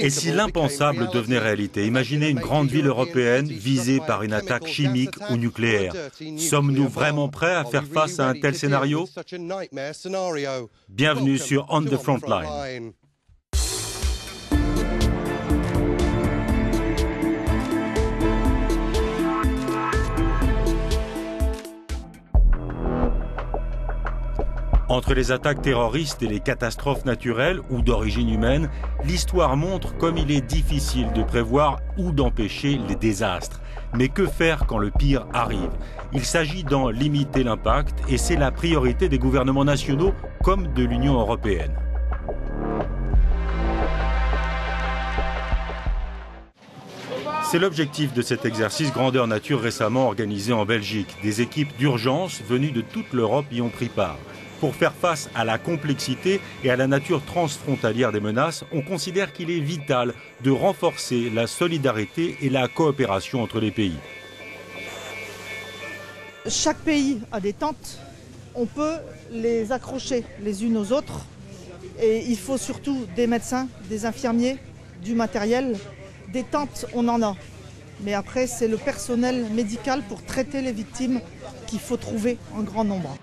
Et si l'impensable devenait réalité? Imaginez une grande ville européenne visée par une attaque chimique ou nucléaire. Sommes-nous vraiment prêts à faire face à un tel scénario? Bienvenue sur On the Front Line. Entre les attaques terroristes et les catastrophes naturelles ou d'origine humaine, l'histoire montre comme il est difficile de prévoir ou d'empêcher les désastres. Mais que faire quand le pire arrive? Il s'agit d'en limiter l'impact et c'est la priorité des gouvernements nationaux comme de l'Union européenne. C'est l'objectif de cet exercice grandeur nature récemment organisé en Belgique. Des équipes d'urgence venues de toute l'Europe y ont pris part. Pour faire face à la complexité et à la nature transfrontalière des menaces, on considère qu'il est vital de renforcer la solidarité et la coopération entre les pays. Chaque pays a des tentes, on peut les accrocher les unes aux autres et il faut surtout des médecins, des infirmiers, du matériel. Des tentes, on en a, mais après c'est le personnel médical pour traiter les victimes qu'il faut trouver en grand nombre.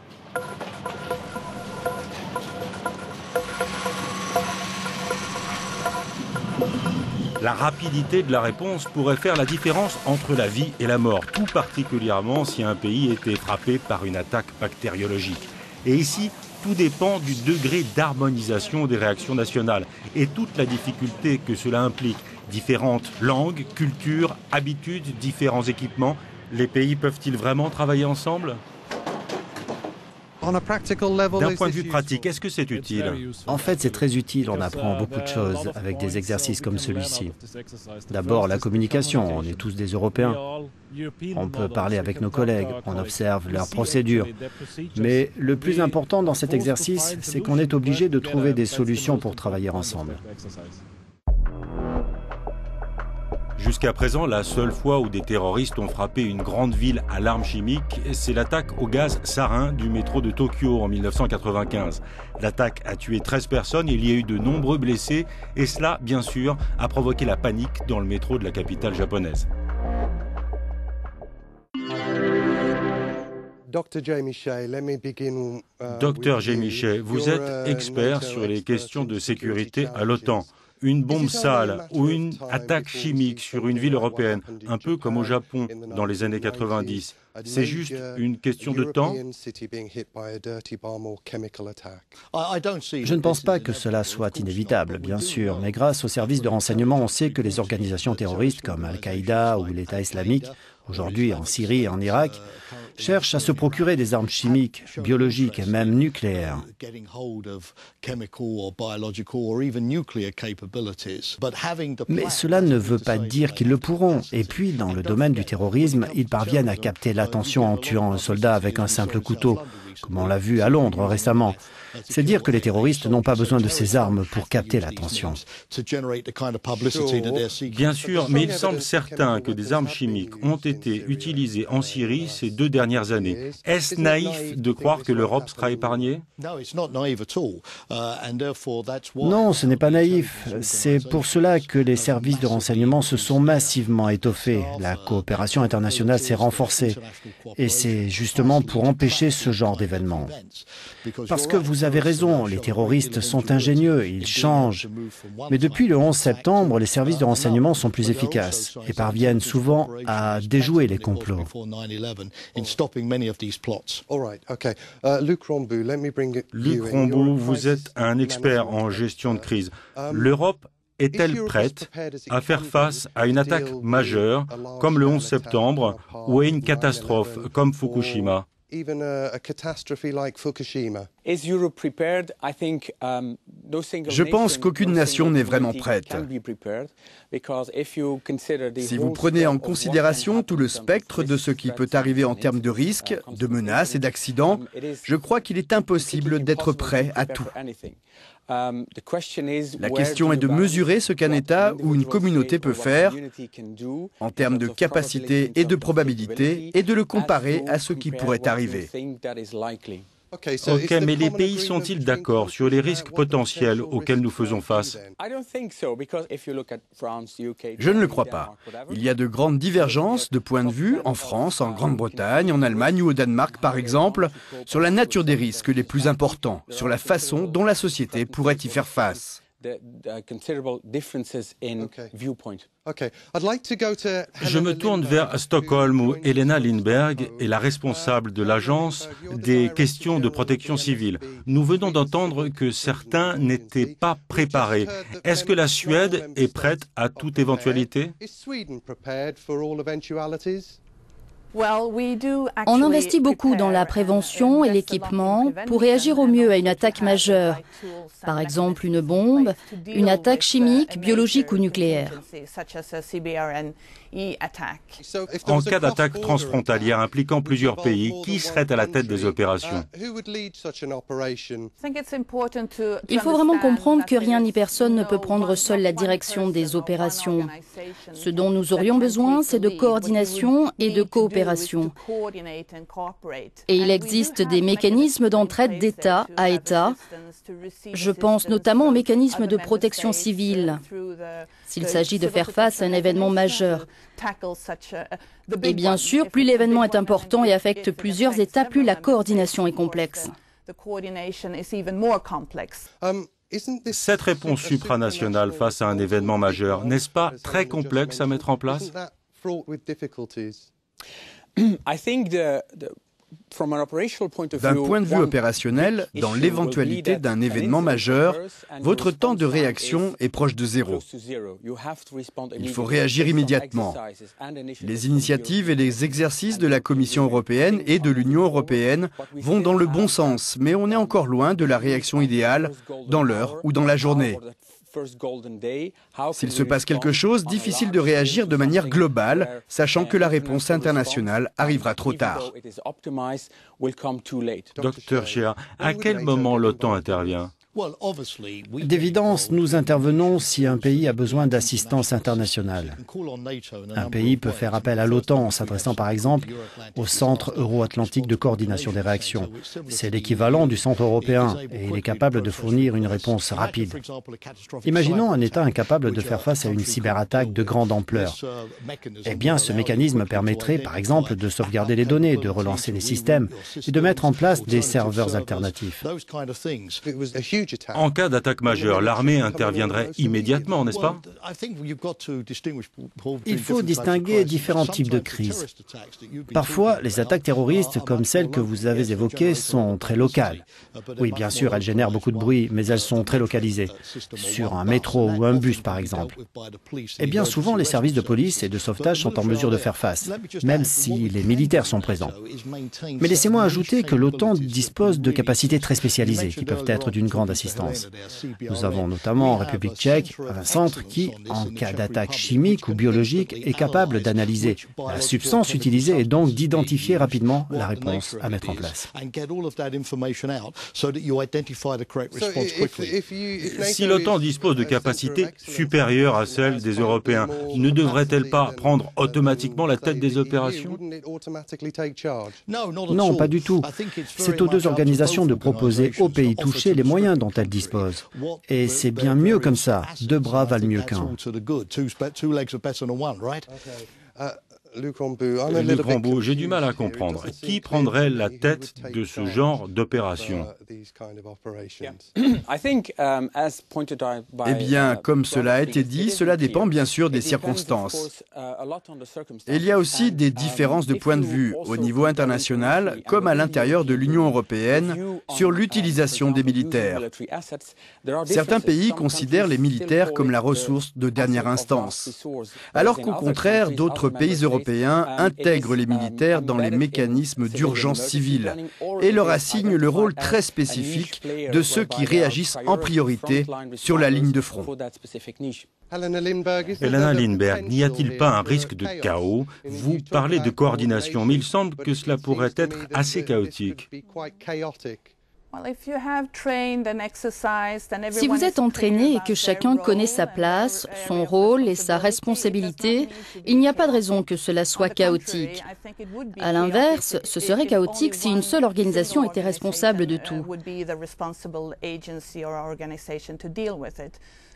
La rapidité de la réponse pourrait faire la différence entre la vie et la mort, tout particulièrement si un pays était frappé par une attaque bactériologique. Et ici, tout dépend du degré d'harmonisation des réactions nationales et toute la difficulté que cela implique. Différentes langues, cultures, habitudes, différents équipements. Les pays peuvent-ils vraiment travailler ensemble ? D'un point de vue pratique, est-ce que c'est utile? En fait, c'est très utile. On apprend beaucoup de choses avec des exercices comme celui-ci. D'abord, la communication. On est tous des Européens. On peut parler avec nos collègues. On observe leurs procédures. Mais le plus important dans cet exercice, c'est qu'on est obligé de trouver des solutions pour travailler ensemble. Jusqu'à présent, la seule fois où des terroristes ont frappé une grande ville à l'arme chimique, c'est l'attaque au gaz sarin du métro de Tokyo en 1995. L'attaque a tué 13 personnes, il y a eu de nombreux blessés et cela, bien sûr, a provoqué la panique dans le métro de la capitale japonaise. Dr Jamie Shea, vous êtes expert sur les questions de sécurité à l'OTAN. Une bombe sale ou une attaque chimique sur une ville européenne, un peu comme au Japon dans les années 90, c'est juste une question de temps? Je ne pense pas que cela soit inévitable, bien sûr, mais grâce aux services de renseignement, on sait que les organisations terroristes comme Al-Qaïda ou l'État islamique, aujourd'hui en Syrie et en Irak, cherchent à se procurer des armes chimiques, biologiques et même nucléaires. Mais cela ne veut pas dire qu'ils le pourront. Et puis, dans le domaine du terrorisme, ils parviennent à capter l'attention en tuant un soldat avec un simple couteau, comme on l'a vu à Londres récemment. C'est dire que les terroristes n'ont pas besoin de ces armes pour capter l'attention. Bien sûr, mais il semble certain que des armes chimiques ont été utilisées en Syrie ces 2 dernières années. Est-ce naïf de croire que l'Europe sera épargnée? Non, ce n'est pas naïf. C'est pour cela que les services de renseignement se sont massivement étoffés. La coopération internationale s'est renforcée. Et c'est justement pour empêcher ce genre d'événements. Parce que vous avez raison, les terroristes sont ingénieux, ils changent. Mais depuis le 11 septembre, les services de renseignement sont plus efficaces et parviennent souvent à déjouer les complots. Luc Rombaud, vous êtes un expert en gestion de crise. L'Europe est-elle prête à faire face à une attaque majeure comme le 11 septembre ou à une catastrophe comme Fukushima? Je pense qu'aucune nation n'est vraiment prête. Si vous prenez en considération tout le spectre de ce qui peut arriver en termes de risques, de menaces et d'accidents, je crois qu'il est impossible d'être prêt à tout. La question est de mesurer ce qu'un État ou une communauté peut faire en termes de capacité et de probabilité et de le comparer à ce qui pourrait arriver. Ok, mais les pays sont-ils d'accord sur les risques potentiels auxquels nous faisons face? Je ne le crois pas. Il y a de grandes divergences de points de vue en France, en Grande-Bretagne, en Allemagne ou au Danemark, par exemple, sur la nature des risques les plus importants, sur la façon dont la société pourrait y faire face. Je me tourne vers Stockholm où Helena Lindberg est la responsable de l'Agence des questions de protection civile. Nous venons d'entendre que certains n'étaient pas préparés. Est-ce que la Suède est prête à toute éventualité? On investit beaucoup dans la prévention et l'équipement pour réagir au mieux à une attaque majeure, par exemple une bombe, une attaque chimique, biologique ou nucléaire. En cas d'attaque transfrontalière impliquant plusieurs pays, qui serait à la tête des opérations? Il faut vraiment comprendre que rien ni personne ne peut prendre seul la direction des opérations. Ce dont nous aurions besoin, c'est de coordination et de coopération. Et il existe des mécanismes d'entraide d'État à État. Je pense notamment aux mécanismes de protection civile, s'il s'agit de faire face à un événement majeur. Et bien sûr, plus l'événement est important et affecte plusieurs États, plus la coordination est complexe. Cette réponse supranationale face à un événement majeur, n'est-ce pas très complexe à mettre en place? D'un point de vue opérationnel, dans l'éventualité d'un événement majeur, votre temps de réaction est proche de zéro. Il faut réagir immédiatement. Les initiatives et les exercices de la Commission européenne et de l'Union européenne vont dans le bon sens, mais on est encore loin de la réaction idéale dans l'heure ou dans la journée. S'il se passe quelque chose, difficile de réagir de manière globale, sachant que la réponse internationale arrivera trop tard. Docteur Shea, à quel moment l'OTAN intervient? D'évidence, nous intervenons si un pays a besoin d'assistance internationale. Un pays peut faire appel à l'OTAN en s'adressant par exemple au Centre euro-atlantique de coordination des réactions. C'est l'équivalent du Centre européen et il est capable de fournir une réponse rapide. Imaginons un État incapable de faire face à une cyberattaque de grande ampleur. Eh bien, ce mécanisme permettrait par exemple de sauvegarder les données, de relancer les systèmes et de mettre en place des serveurs alternatifs. En cas d'attaque majeure, l'armée interviendrait immédiatement, n'est-ce pas? Il faut distinguer différents types de crises. Parfois, les attaques terroristes, comme celles que vous avez évoquées, sont très locales. Oui, bien sûr, elles génèrent beaucoup de bruit, mais elles sont très localisées. Sur un métro ou un bus, par exemple. Et bien souvent, les services de police et de sauvetage sont en mesure de faire face, même si les militaires sont présents. Mais laissez-moi ajouter que l'OTAN dispose de capacités très spécialisées qui peuvent être d'une grande assistance. Nous avons notamment en République tchèque un centre qui, en cas d'attaque chimique ou biologique, est capable d'analyser la substance utilisée et donc d'identifier rapidement la réponse à mettre en place. Si l'OTAN dispose de capacités supérieures à celles des Européens, ne devrait-elle pas prendre automatiquement la tête des opérations? Non, pas du tout. C'est aux deux organisations de proposer aux pays touchés les moyens dont elles disposent. Et c'est bien mieux comme ça. Deux bras valent mieux qu'un. Luc Rambaud, j'ai du mal à comprendre. Qui prendrait la tête de ce genre d'opération? Eh bien, comme cela a été dit, cela dépend bien sûr des circonstances. Et il y a aussi des différences de point de vue au niveau international, comme à l'intérieur de l'Union européenne, sur l'utilisation des militaires. Certains pays considèrent les militaires comme la ressource de dernière instance, alors qu'au contraire, d'autres pays européens intègrent les militaires dans les mécanismes d'urgence civile et leur assignent le rôle très spécifique de ceux qui réagissent en priorité sur la ligne de front. Helena Lindberg, n'y a-t-il pas un risque de chaos? Vous parlez de coordination, mais il semble que cela pourrait être assez chaotique. Si vous êtes entraîné et que chacun connaît sa place, son rôle et sa responsabilité, il n'y a pas de raison que cela soit chaotique. À l'inverse, ce serait chaotique si une seule organisation était responsable de tout.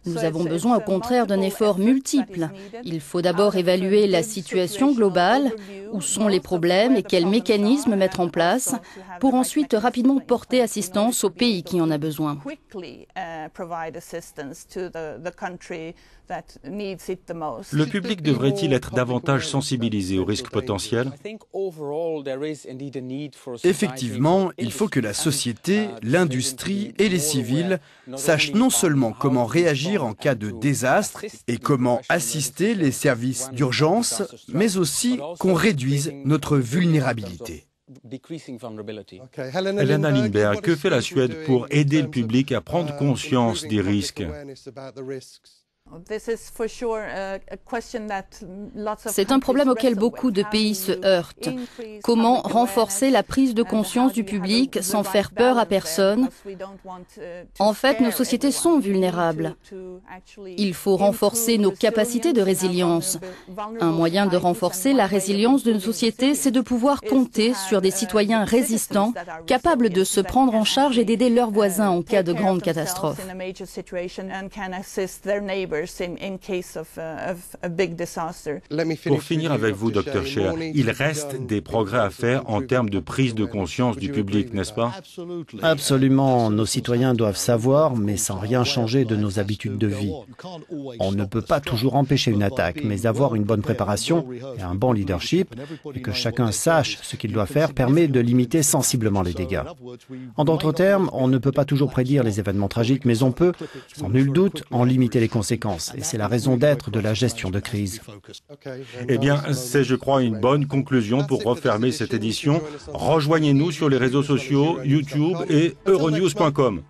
Nous avons besoin au contraire d'un effort multiple. Il faut d'abord évaluer la situation globale, où sont les problèmes et quels mécanismes mettre en place, pour ensuite rapidement porter assistance au pays qui en a besoin. Le public devrait-il être davantage sensibilisé aux risques potentiels? Effectivement, il faut que la société, l'industrie et les civils sachent non seulement comment réagir en cas de désastre et comment assister les services d'urgence, mais aussi qu'on réduise notre vulnérabilité. Helena Lindberg, que fait la Suède pour aider le public à prendre conscience des risques? C'est un problème auquel beaucoup de pays se heurtent. Comment renforcer la prise de conscience du public sans faire peur à personne? En fait, nos sociétés sont vulnérables. Il faut renforcer nos capacités de résilience. Un moyen de renforcer la résilience de nos sociétés, c'est de pouvoir compter sur des citoyens résistants, capables de se prendre en charge et d'aider leurs voisins en cas de grande catastrophe. Pour finir avec vous, Dr. Scher, il reste des progrès à faire en termes de prise de conscience du public, n'est-ce pas? Absolument. Nos citoyens doivent savoir, mais sans rien changer de nos habitudes de vie. On ne peut pas toujours empêcher une attaque, mais avoir une bonne préparation et un bon leadership, et que chacun sache ce qu'il doit faire, permet de limiter sensiblement les dégâts. En d'autres termes, on ne peut pas toujours prédire les événements tragiques, mais on peut, sans nul doute, en limiter les conséquences. Et c'est la raison d'être de la gestion de crise. Eh bien, c'est, je crois, une bonne conclusion pour refermer cette édition. Rejoignez-nous sur les réseaux sociaux, YouTube et euronews.com.